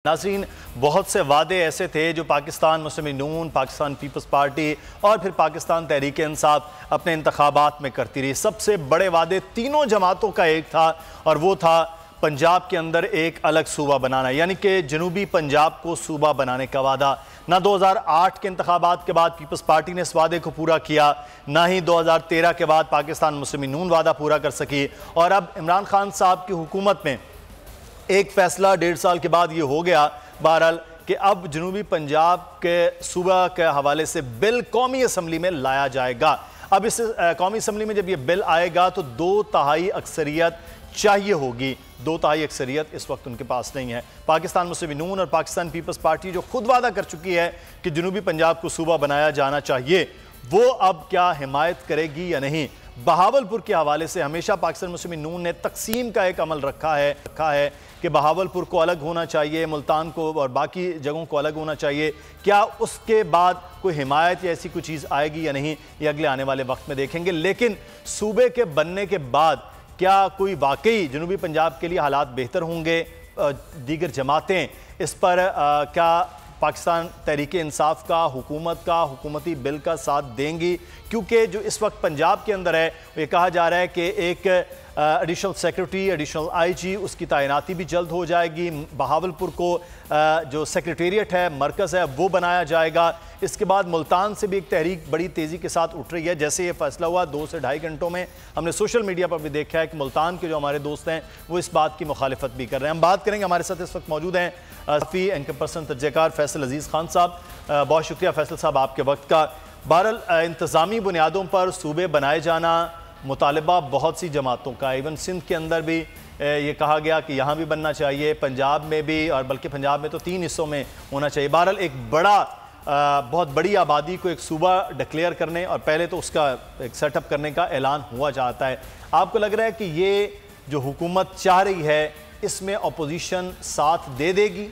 नाज़रीन, बहुत से वादे ऐसे थे जो पाकिस्तान मुस्लिम नून, पाकिस्तान पीपल्स पार्टी और फिर पाकिस्तान तहरीक इंसाफ अपने इंतखाबात में करती रही। सबसे बड़े वादे तीनों जमातों का एक था और वो था पंजाब के अंदर एक अलग सूबा बनाना, यानी कि जनूबी पंजाब को सूबा बनाने का वादा। ना 2008 के इंतखाबात के बाद पीपल्स पार्टी ने इस वादे को पूरा किया, ना ही 2013 के बाद पाकिस्तान मुस्लिम नून वादा पूरा कर सकी। और अब इमरान खान साहब की हुकूमत में एक फैसला 1.5 साल के बाद ये हो गया बहरहाल कि अब जनूबी पंजाब के सूबा के हवाले से बिल कौमी असम्बली में लाया जाएगा। अब इस कौमी असम्बली में जब ये बिल आएगा तो 2/3 अक्सरियत चाहिए होगी। 2/3 अक्सरियत इस वक्त उनके पास नहीं है। पाकिस्तान मुस्लिम नून और पाकिस्तान पीपल्स पार्टी जो खुद वादा कर चुकी है कि जनूबी पंजाब को सूबा बनाया जाना चाहिए, वो अब क्या हिमायत करेगी या नहीं। बहावलपुर के हवाले से हमेशा पाकिस्तान मुस्लिम नून ने तकसीम का एक अमल रखा है कि बहावलपुर को अलग होना चाहिए, मुल्तान को और बाकी जगहों को अलग होना चाहिए। क्या उसके बाद कोई हिमायत या ऐसी कोई चीज़ आएगी या नहीं, ये अगले आने वाले वक्त में देखेंगे। लेकिन सूबे के बनने के बाद क्या कोई वाकई जनूबी पंजाब के लिए हालात बेहतर होंगे? दीगर जमातें इस पर क्या पाकिस्तान तहरीक इंसाफ का, हुकूमत का, हुकूमती बिल का साथ देंगी? क्योंकि जो इस वक्त पंजाब के अंदर है ये कहा जा रहा है कि एक एडिशनल सेक्रेटरी, एडिशनल आईजी, उसकी तैनाती भी जल्द हो जाएगी। बहावलपुर को जो सेक्रेटेरिएट है, मरकज़ है, वो बनाया जाएगा। इसके बाद मुल्तान से भी एक तहरीक बड़ी तेज़ी के साथ उठ रही है। जैसे ये फैसला हुआ 2 से ढाई घंटों में हमने सोशल मीडिया पर भी देखा है कि मुल्तान के जो हमारे दोस्त हैं वो इस बात की मुखालिफत भी कर रहे हैं। हम बात करेंगे, हमारे साथ इस वक्त मौजूद हैं सफ़ी एंकर पर्सन तजज़ेकार फैसल अजीज़ खान साहब। बहुत शुक्रिया फैसल साहब आपके वक्त का। बहरहाल इंतज़ामी बुनियादों पर सूबे बनाए जाना मुतालबा बहुत सी जमातों का, इवन सिंध के अंदर भी ये कहा गया कि यहाँ भी बनना चाहिए, पंजाब में भी, और बल्कि पंजाब में तो 3 हिस्सों में होना चाहिए। बहरहाल एक बहुत बड़ी आबादी को एक सूबा डिक्लेयर करने और पहले तो उसका एक सेटअप करने का ऐलान हुआ चाहता है। आपको लग रहा है कि ये जो हुकूमत चाह रही है इसमें अपोजिशन साथ दे देगी?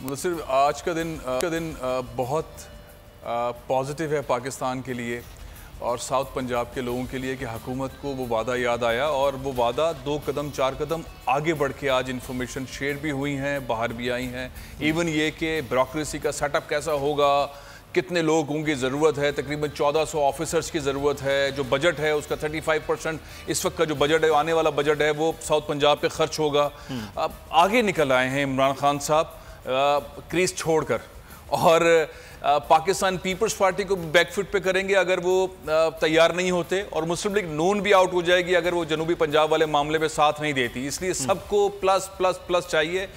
मुदस्सिर, आज का दिन बहुत पॉजिटिव है पाकिस्तान के लिए और साउथ पंजाब के लोगों के लिए कि हुकूमत को वो वादा याद आया और वो वादा 2 कदम 4 कदम आगे बढ़ के आज इन्फॉर्मेशन शेयर भी हुई हैं, बाहर भी आई हैं। इवन ये कि ब्यूरोक्रेसी का सेटअप कैसा होगा, कितने लोग होंगे ज़रूरत है, तकरीबन 1400 ऑफिसर्स की ज़रूरत है। जो बजट है उसका 35% इस वक्त का जो बजट है, आने वाला बजट है, वो साउथ पंजाब पे खर्च होगा। अब आगे निकल आए हैं इमरान खान साहब क्रीज छोड़कर, और पाकिस्तान पीपल्स पार्टी को बैकफुट पे करेंगे अगर वो तैयार नहीं होते, और मुस्लिम लीग नून भी आउट हो जाएगी अगर वो जनूबी पंजाब वाले मामले में साथ नहीं देती। इसलिए सबको प्लस प्लस प्लस चाहिए।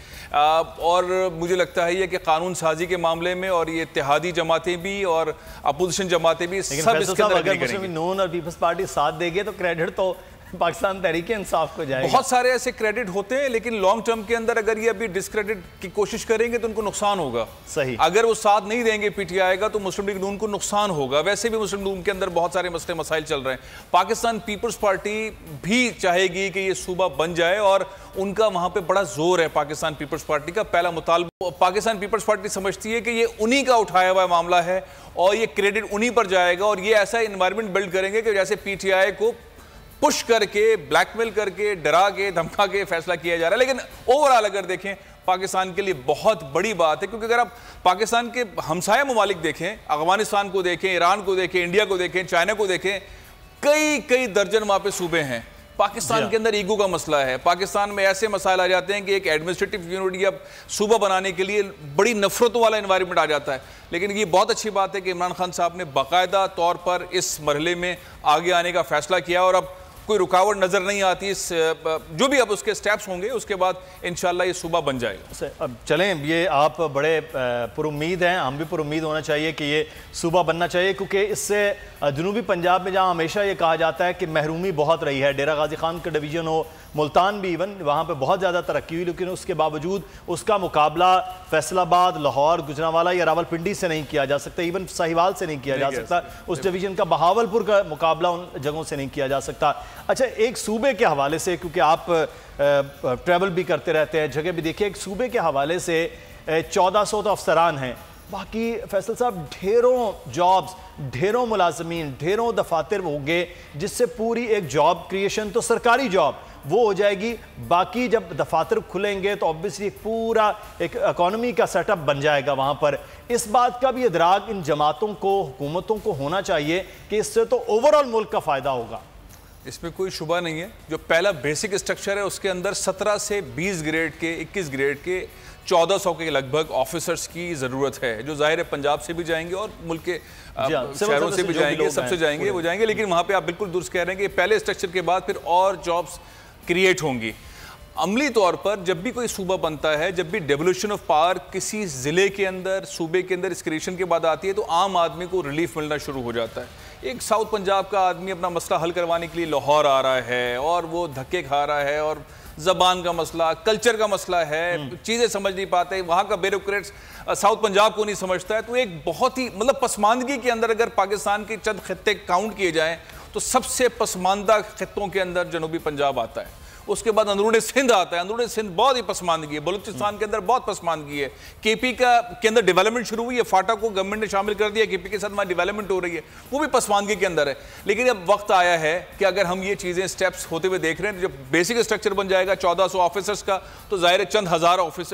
और मुझे लगता है ये कि कानून साजी के मामले में और ये इत्तेहादी जमातें भी और अपोजिशन जमातें भी सब इसके अंदर अगर मुस्लिम नून और पीपल्स पार्टी साथ देंगे तो क्रेडिट तो पाकिस्तान तहरीक इंसाफ को जाएगा। बहुत सारे ऐसे क्रेडिट होते हैं, लेकिन लॉन्ग टर्म के अंदर अगर ये अभी डिस्क्रेडिट की कोशिश करेंगे तो उनको नुकसान होगा। सही, अगर वो साथ नहीं देंगे पीटीआई का तो मुस्लिम लीग नून को नुकसान होगा। वैसे भी मुस्लिम नून के अंदर बहुत सारे मसले मसाइल चल रहे हैं। पाकिस्तान पीपल्स पार्टी भी चाहेगी कि ये सूबा बन जाए और उनका वहां पे बड़ा जोर है। पाकिस्तान पीपल्स पार्टी का पहला मुतालबा, पाकिस्तान पीपल्स पार्टी समझती है कि ये उन्हीं का उठाया हुआ मामला है और ये क्रेडिट उन्हीं पर जाएगा, और ये ऐसा एनवायरमेंट बिल्ड करेंगे कि जैसे पीटीआई को पुश करके, ब्लैकमेल करके, डरा के, धमका के फैसला किया जा रहा है। लेकिन ओवरऑल अगर देखें पाकिस्तान के लिए बहुत बड़ी बात है, क्योंकि अगर आप पाकिस्तान के हमसाया ममालिक देखें, अफगानिस्तान को देखें, ईरान को देखें, इंडिया को देखें, चाइना को देखें, कई दर्जन वहां पे सूबे हैं। पाकिस्तान के अंदर ईगो का मसला है। पाकिस्तान में ऐसे मसाइल आ जाते हैं कि एक एडमिनिस्ट्रेटिव यूनिट या सूबा बनाने के लिए बड़ी नफरतों वाला एनवायरनमेंट आ जाता है। लेकिन ये बहुत अच्छी बात है कि इमरान खान साहब ने बाकायदा तौर पर इस मरहले में आगे आने का फैसला किया और अब कोई रुकावट नजर नहीं आती। इस जो भी अब उसके स्टेप्स होंगे उसके बाद इंशाल्लाह ये सूबा बन जाएगा। अब चलें, ये आप बड़े पुरुम्मीद हैं, हम भी पुरुम्मीद होना चाहिए कि ये सूबा बनना चाहिए, क्योंकि इससे जनूबी पंजाब में जहाँ हमेशा ये कहा जाता है कि महरूमी बहुत रही है, डेरा गाजी खान का डिवीज़न हो, मुल्तान भी, इवन वहाँ पे बहुत ज़्यादा तरक्की हुई, लेकिन उसके बावजूद उसका मुकाबला फैसलाबाद, लाहौर, गुजरांवाला या रावलपिंडी से नहीं किया जा सकता, इवन साहिवाल से नहीं किया जा सकता। उस डिवीज़न का बहावलपुर का मुकाबला उन जगहों से नहीं किया जा सकता। अच्छा, एक सूबे के हवाले से, क्योंकि आप ट्रैवल भी करते रहते हैं, जगह भी देखिए, एक सूबे के हवाले से 1400 तो अफसरान हैं, बाकी फैसल साहब ढेरों जॉब्स, ढेरों मुलाजमीन, ढेरों दफातर होंगे, जिससे पूरी एक जॉब क्रिएशन तो सरकारी जॉब वो हो जाएगी। बाकी जब दफातर खुलेंगे तो ऑब्वियसली पूरा एक इकॉनमी का सेटअप बन जाएगा वहाँ पर। इस बात का भी इदराक इन जमातों को, हुकूमतों को होना चाहिए कि इससे तो ओवरऑल मुल्क का फ़ायदा होगा। इसमें कोई शुबा नहीं है। जो पहला बेसिक स्ट्रक्चर है उसके अंदर 17 से 20 ग्रेड के, 21 ग्रेड के 1400 के लगभग ऑफिसर्स की ज़रूरत है, जो जाहिर है पंजाब से भी जाएंगे और मुल्क के शहरों से भी जाएंगे, सबसे जाएंगे, वो जाएंगे। लेकिन वहाँ पे आप बिल्कुल दुरुस्त कह रहे हैं कि पहले स्ट्रक्चर के बाद फिर और जॉब्स क्रिएट होंगी। अमली तौर पर जब भी कोई सूबा बनता है, जब भी डेवोल्यूशन ऑफ पावर किसी ज़िले के अंदर, सूबे के अंदर इस क्रिएशन के बाद आती है, तो आम आदमी को रिलीफ मिलना शुरू हो जाता है। एक साउथ पंजाब का आदमी अपना मसला हल करवाने के लिए लाहौर आ रहा है और वो धक्के खा रहा है, और ज़बान का मसला, कल्चर का मसला है, चीज़ें समझ नहीं पाते, वहाँ का ब्यूरोक्रेट्स साउथ पंजाब को नहीं समझता है। तो एक बहुत ही मतलब पसमानदगी के अंदर अगर पाकिस्तान के चंद खित्ते काउंट किए जाएँ तो सबसे पसमानदा खित्तों के अंदर जनूबी पंजाब आता है। उसके बाद अंदरूनी सिंध आता है। अंदरूनी सिंध बहुत ही पसमानदगी है। बलूचिस्तान के अंदर बहुत पसमानदगी है। केपी के अंदर डेवलपमेंट शुरू हुई है, फाटा को गवर्नमेंट ने शामिल कर दिया, केपी के साथ हमारी डेवलपमेंट हो रही है, वो भी पसमानदगी के अंदर है। लेकिन अब वक्त आया है कि अगर हम ये चीज़ें स्टेप्स होते हुए देख रहे हैं, जब बेसिक स्ट्रक्चर बन जाएगा 1400 ऑफिसर्स का, तो जाहिर है चंद हज़ार ऑफिस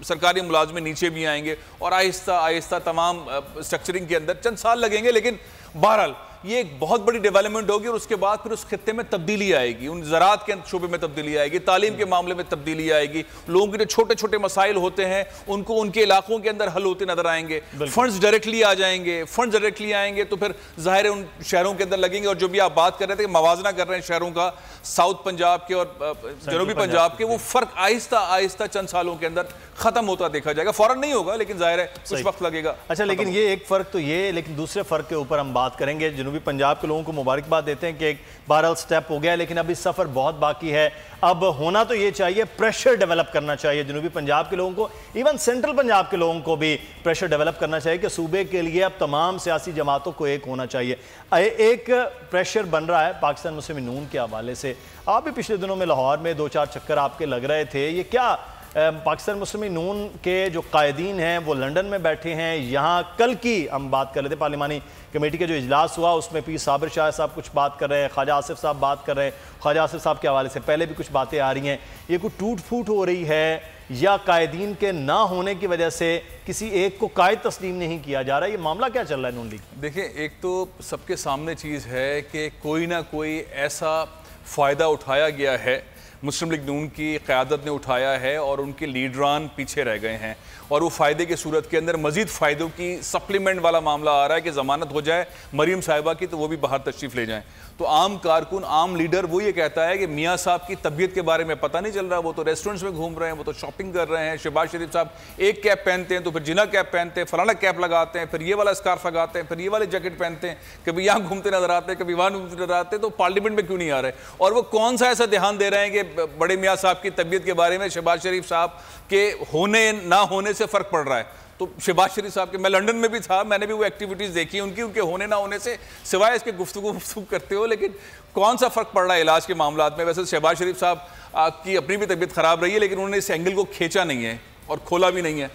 सरकारी मुलाजमे नीचे भी आएंगे और आहिस्ता आहिस्ता तमाम स्ट्रक्चरिंग के अंदर चंद साल लगेंगे। लेकिन बहरहाल ये एक बहुत बड़ी डेवलपमेंट होगी और उसके बाद फिर उस खित्ते में तब्दीली आएगी, उन ज़राअत के शोबे में तब्दीली आएगी, तालीम के मामले में तब्दीली आएगी, लोगों के जो छोटे छोटे मसाइल होते हैं उनको उनके इलाकों के अंदर हल होते नजर आएंगे, फंड्स डायरेक्टली आ जाएंगे। फंड्स डायरेक्टली आएंगे तो फिर जाहिर है उन शहरों के अंदर लगेंगे। और जो भी आप बात कर रहे थे, मवाजना कर रहे हैं शहरों का, साउथ पंजाब के और जनूबी पंजाब के, वो फर्क आहिस्ता आहिस्ता चंद सालों के अंदर खत्म होता देखा जाएगा। फौरन नहीं होगा, लेकिन जाहिर है कुछ वक्त लगेगा। अच्छा, लेकिन ये एक फ़र्क तो ये, लेकिन दूसरे फ़र्क के ऊपर हम बात करेंगे। जनूबी पंजाब के लोगों को मुबारकबाद देते हैं कि एक बहरहाल स्टेप हो गया, लेकिन अभी सफ़र बहुत बाकी है। अब होना तो ये चाहिए, प्रेशर डेवलप करना चाहिए जनूबी पंजाब के लोगों को, इवन सेंट्रल पंजाब के लोगों को भी प्रेशर डेवलप करना चाहिए कि सूबे के लिए अब तमाम सियासी जमातों को एक होना चाहिए। एक प्रेशर बन रहा है पाकिस्तान मुस्लिम नून के हवाले से। आप भी पिछले दिनों में लाहौर में 2-4 चक्कर आपके लग रहे थे। ये क्या पाकिस्तान मुस्लिम नून के जो कायदीन हैं वो लंदन में बैठे हैं? यहाँ कल की हम बात कर रहे थे, पार्लिमानी कमेटी का जो इजलास हुआ उसमें पीर साबिर शाह साहब कुछ बात कर रहे हैं, ख्वाजा आसिफ साहब बात कर रहे हैं। ख्वाजा आसिफ साहब के हवाले से पहले भी कुछ बातें आ रही हैं। ये कोई टूट फूट हो रही है या कायदीन के ना होने की वजह से किसी एक को कायद तस्लीम नहीं किया जा रहा है? ये मामला क्या चल रहा है नून लीग? देखिए, एक तो सबके सामने चीज़ है कि कोई ना कोई ऐसा फ़ायदा उठाया गया है, मुस्लिम लीग नून की क़यादत ने उठाया है और उनके लीडरान पीछे रह गए हैं, और वो फ़ायदे की सूरत के अंदर मज़ीद फ़ायदों की सप्लीमेंट वाला मामला आ रहा है कि ज़मानत हो जाए मरीम साहिबा की तो वो भी बाहर तशरीफ़ ले जाएं। तो आम कारकुन, आम लीडर वो ये कहता है कि मियाँ साहब की तबीयत के बारे में पता नहीं चल रहा, वो तो रेस्टोरेंट्स में घूम रहे हैं, वो तो शॉपिंग कर रहे हैं। शहबाज शरीफ साहब एक कैप पहनते हैं तो फिर जिना कैप पहनते हैं, फलाना कैप लगाते हैं, फिर ये वाला स्कार्फ लगाते हैं, फिर ये वाले जैकेट पहनते हैं, कभी यहाँ घूमते नजर आते हैं, कभी वहाँ घूमते नजर आते हैं। तो पार्लियामेंट में क्यों नहीं आ रहे? और वो कौन सा ऐसा ध्यान दे रहे हैं कि बड़े मियाँ साहब की तबीयत के बारे में शहबाज शरीफ साहब के होने ना होने से फ़र्क पड़ रहा है? तो शहबाज शरीफ साहब के, मैं लंदन में भी था, मैंने भी वो एक्टिविटीज़ देखी उनकी, उनके होने ना होने से सिवाय इसके गुफ्तगू करते हो, लेकिन कौन सा फ़र्क पड़ रहा है इलाज के मामलात में? वैसे शहबाज शरीफ साहब की अपनी भी तबीयत ख़राब रही है, लेकिन उन्होंने इस एंगल को खींचा नहीं है और खोला भी नहीं है।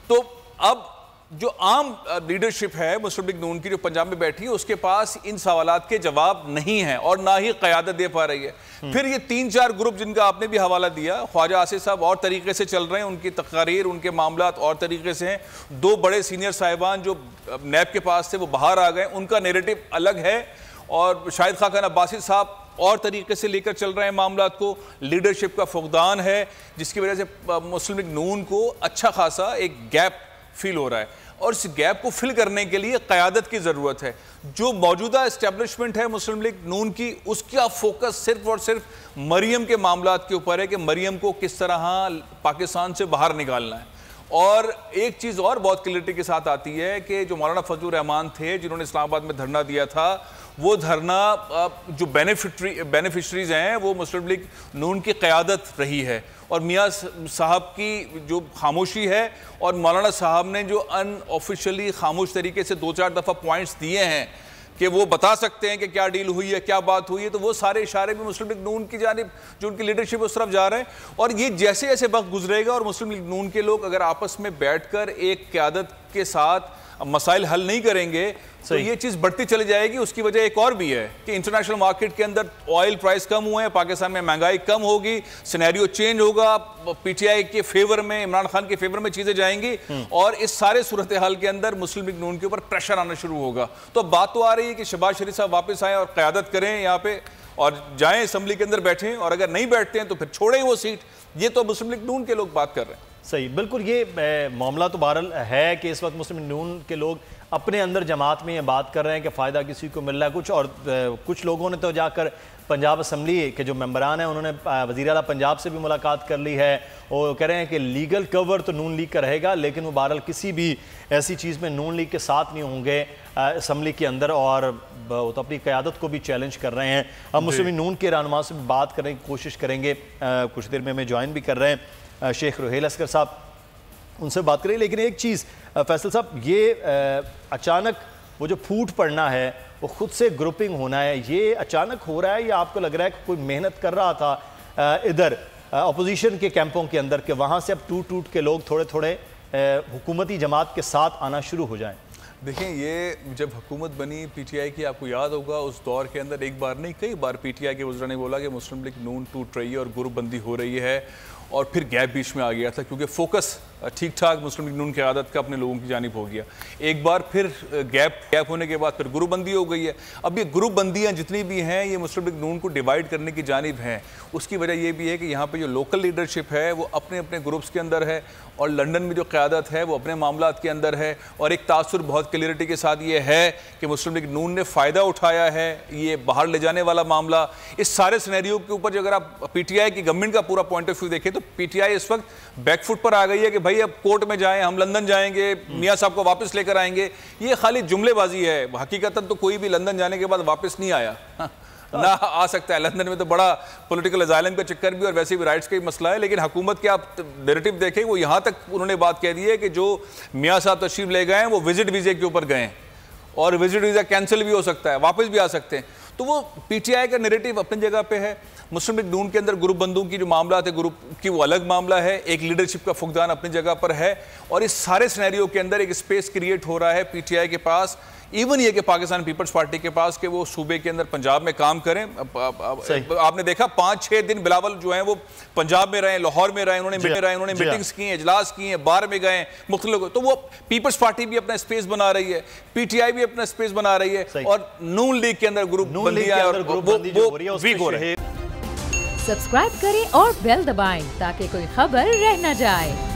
तो अब जो आम लीडरशिप है मुस्लिम लीग नून की जो पंजाब में बैठी है, उसके पास इन सवालात के जवाब नहीं है और ना ही क़यादत दे पा रही है। फिर ये 3-4 ग्रुप जिनका आपने भी हवाला दिया, ख्वाजा आसिफ साहब और तरीके से चल रहे हैं, उनकी तकरीर, उनके मामलात और तरीके से हैं। 2 बड़े सीनियर साहिबान जो नैब के पास थे वो बाहर आ गए, उनका नैरेटिव अलग है, और शाहिद खान अब्बासी साहब और तरीके से लेकर चल रहे हैं मामलात को। लीडरशिप का फुकदान है जिसकी वजह से मुस्लिम लीग नून को अच्छा खासा एक गैप फील हो रहा है, और इस गैप को फिल करने के लिए क़यादत की ज़रूरत है। जो मौजूदा इस्टेब्लिशमेंट है मुस्लिम लीग नून की, उसका फोकस सिर्फ और सिर्फ मरियम के मामलात के ऊपर है कि मरियम को किस तरह पाकिस्तान से बाहर निकालना है। और एक चीज़ और बहुत क्लियरिटी के साथ आती है कि जो मौलाना फजलुर रहमान थे जिन्होंने इस्लामाबाद में धरना दिया था, वो धरना जो बेनिफिशरीज हैं वो मुस्लिम लीग नून की क़यादत रही है, और मियाँ साहब की जो खामोशी है और मौलाना साहब ने जो अनऑफिशियली खामोश तरीके से 2-4 दफ़ा पॉइंट्स दिए हैं कि वो बता सकते हैं कि क्या डील हुई है, क्या बात हुई है, तो वो सारे इशारे भी मुस्लिम लीग नून की जानिब जो उनकी लीडरशिप उस तरफ जा रहे हैं। और ये जैसे जैसे वक्त गुजरेगा और मुस्लिम लीग नून के लोग अगर आपस में बैठकर एक क़यादत के साथ मसाइल हल नहीं करेंगे, तो ये चीज बढ़ती चली जाएगी। उसकी वजह एक और भी है कि इंटरनेशनल मार्केट के अंदर ऑयल प्राइस कम हुए हैं, पाकिस्तान में महंगाई कम होगी, सिनेरियो चेंज होगा, पीटीआई के फेवर में, इमरान खान के फेवर में चीजें जाएंगी और इस सारे सूरत हाल के अंदर मुस्लिम लीग नून के ऊपर प्रेशर आना शुरू होगा। तो बात तो आ रही है कि शहबाज शरीफ साहब वापस आए और क़यादत करें यहाँ पे और जाएं असेंबली के अंदर बैठें, और अगर नहीं बैठते हैं तो फिर छोड़ें वो सीट। ये तो मुस्लिम लीग नून के लोग बात कर रहे हैं। सही, बिल्कुल। ये मामला तो बहरहाल है कि इस वक्त मुस्लिम लीग नून के लोग अपने अंदर जमात में ये बात कर रहे हैं कि फ़ायदा किसी को मिल रहा है कुछ, और कुछ लोगों ने तो जाकर पंजाब असम्बली के जो मेंबरान हैं उन्होंने वज़ीर आला पंजाब से भी मुलाकात कर ली है और कह रहे हैं कि लीगल कवर तो नून लीग का रहेगा, लेकिन वो बहरहाल किसी भी ऐसी चीज़ में नून लीग के साथ नहीं होंगे असम्बली के अंदर, और वो तो अपनी क़यादत को भी चैलेंज कर रहे हैं। अब मुस्लिम लीग नून के रहनुमा से भी बात करने की कोशिश करेंगे, कुछ देर में हमें ज्वाइन भी कर रहे हैं शेख रुहेल अस्कर साहब, उनसे बात करें। लेकिन एक चीज़ फैसल साहब, ये अचानक वो जो फूट पड़ना है, वो खुद से ग्रुपिंग होना है, ये अचानक हो रहा है या आपको लग रहा है कि कोई मेहनत कर रहा था इधर अपोजिशन के कैंपों के अंदर के वहाँ से अब टूट टूट के लोग थोड़े थोड़े हुकूमती जमात के साथ आना शुरू हो जाएं? देखें, ये जब हुकूमत बनी पीटीआई की, आपको याद होगा उस दौर के अंदर एक बार नहीं कई बार पीटीआई के वज़रा ने बोला कि मुस्लिम लीग नून टूट रही है और ग्रुपबंदी हो रही है, और फिर गैप बीच में आ गया था क्योंकि फोकस ठीक ठाक मुस्लिम लीग नून की आदत का अपने लोगों की जानिब हो गया। एक बार फिर गैप होने के बाद फिर ग्रुपबंदी हो गई है। अब ये ग्रुपबंदियाँ जितनी भी हैं ये मुस्लिम लीग नून को डिवाइड करने की जानिब हैं। उसकी वजह ये भी है कि यहाँ पे जो लोकल लीडरशिप है वो अपने अपने ग्रुप्स के अंदर है, और लंदन में जो क़यादत है वो अपने मामलात के अंदर है, और एक तासुर बहुत क्लियरिटी के साथ ये है कि मुस्लिम लीग नून ने फ़ायदा उठाया है, ये बाहर ले जाने वाला मामला। इस सारे सिनेरियो के ऊपर अगर आप पीटीआई की गवर्नमेंट का पूरा पॉइंट ऑफ व्यू देखें तो पीटीआई इस वक्त बैकफुट पर आ गई है कि भाई अब कोर्ट में जाएं, हम लंदन जाएंगे, मियाँ साहब को वापस लेकर आएंगे। ये खाली जुमलेबाजी है, हकीकतन तो कोई भी लंदन जाने के बाद वापस नहीं आया ना आ सकता है। लंदन में तो बड़ा पॉलिटिकल अजाइलम का चक्कर भी और वैसे भी राइट्स का ही मसला है, लेकिन हुकूमत के आप नैरेटिव देखें वो यहाँ तक उन्होंने बात कह दी है कि जो मियाँ साहब तशरीफ ले गए हैं वो विजिट वीज़े के ऊपर गए, और विजिट वीज़ा कैंसिल भी हो सकता है, वापस भी आ सकते हैं। तो वो पीटीआई का नैरेटिव अपनी जगह पे है। मुस्लिम लीग नून के अंदर ग्रुप बंदों की जो मामला है ग्रुप की वो अलग मामला है, एक लीडरशिप का फुकदान अपनी जगह पर है, और इस सारे सिनेरियो के अंदर एक स्पेस क्रिएट हो रहा है पीटीआई के पास, इवन ये कि पाकिस्तान पीपल्स पार्टी के पास कि वो सूबे के अंदर पंजाब में काम करें। आपने देखा 5-6 दिन बिलावल जो हैं वो पंजाब में रहे, लाहौर में रहे, उन्होंने मीटिंग्स की हैं, इजलास किए हैं, बाहर में गए मुख्तलिफ। तो वो पीपल्स पार्टी भी अपना स्पेस बना रही है, पीटीआई भी अपना स्पेस बना रही है, और नून लीग के अंदर ग्रुप वीक हो रहे हैं। सब्सक्राइब करें और बेल दबाएं ताकि कोई खबर रह न जाए।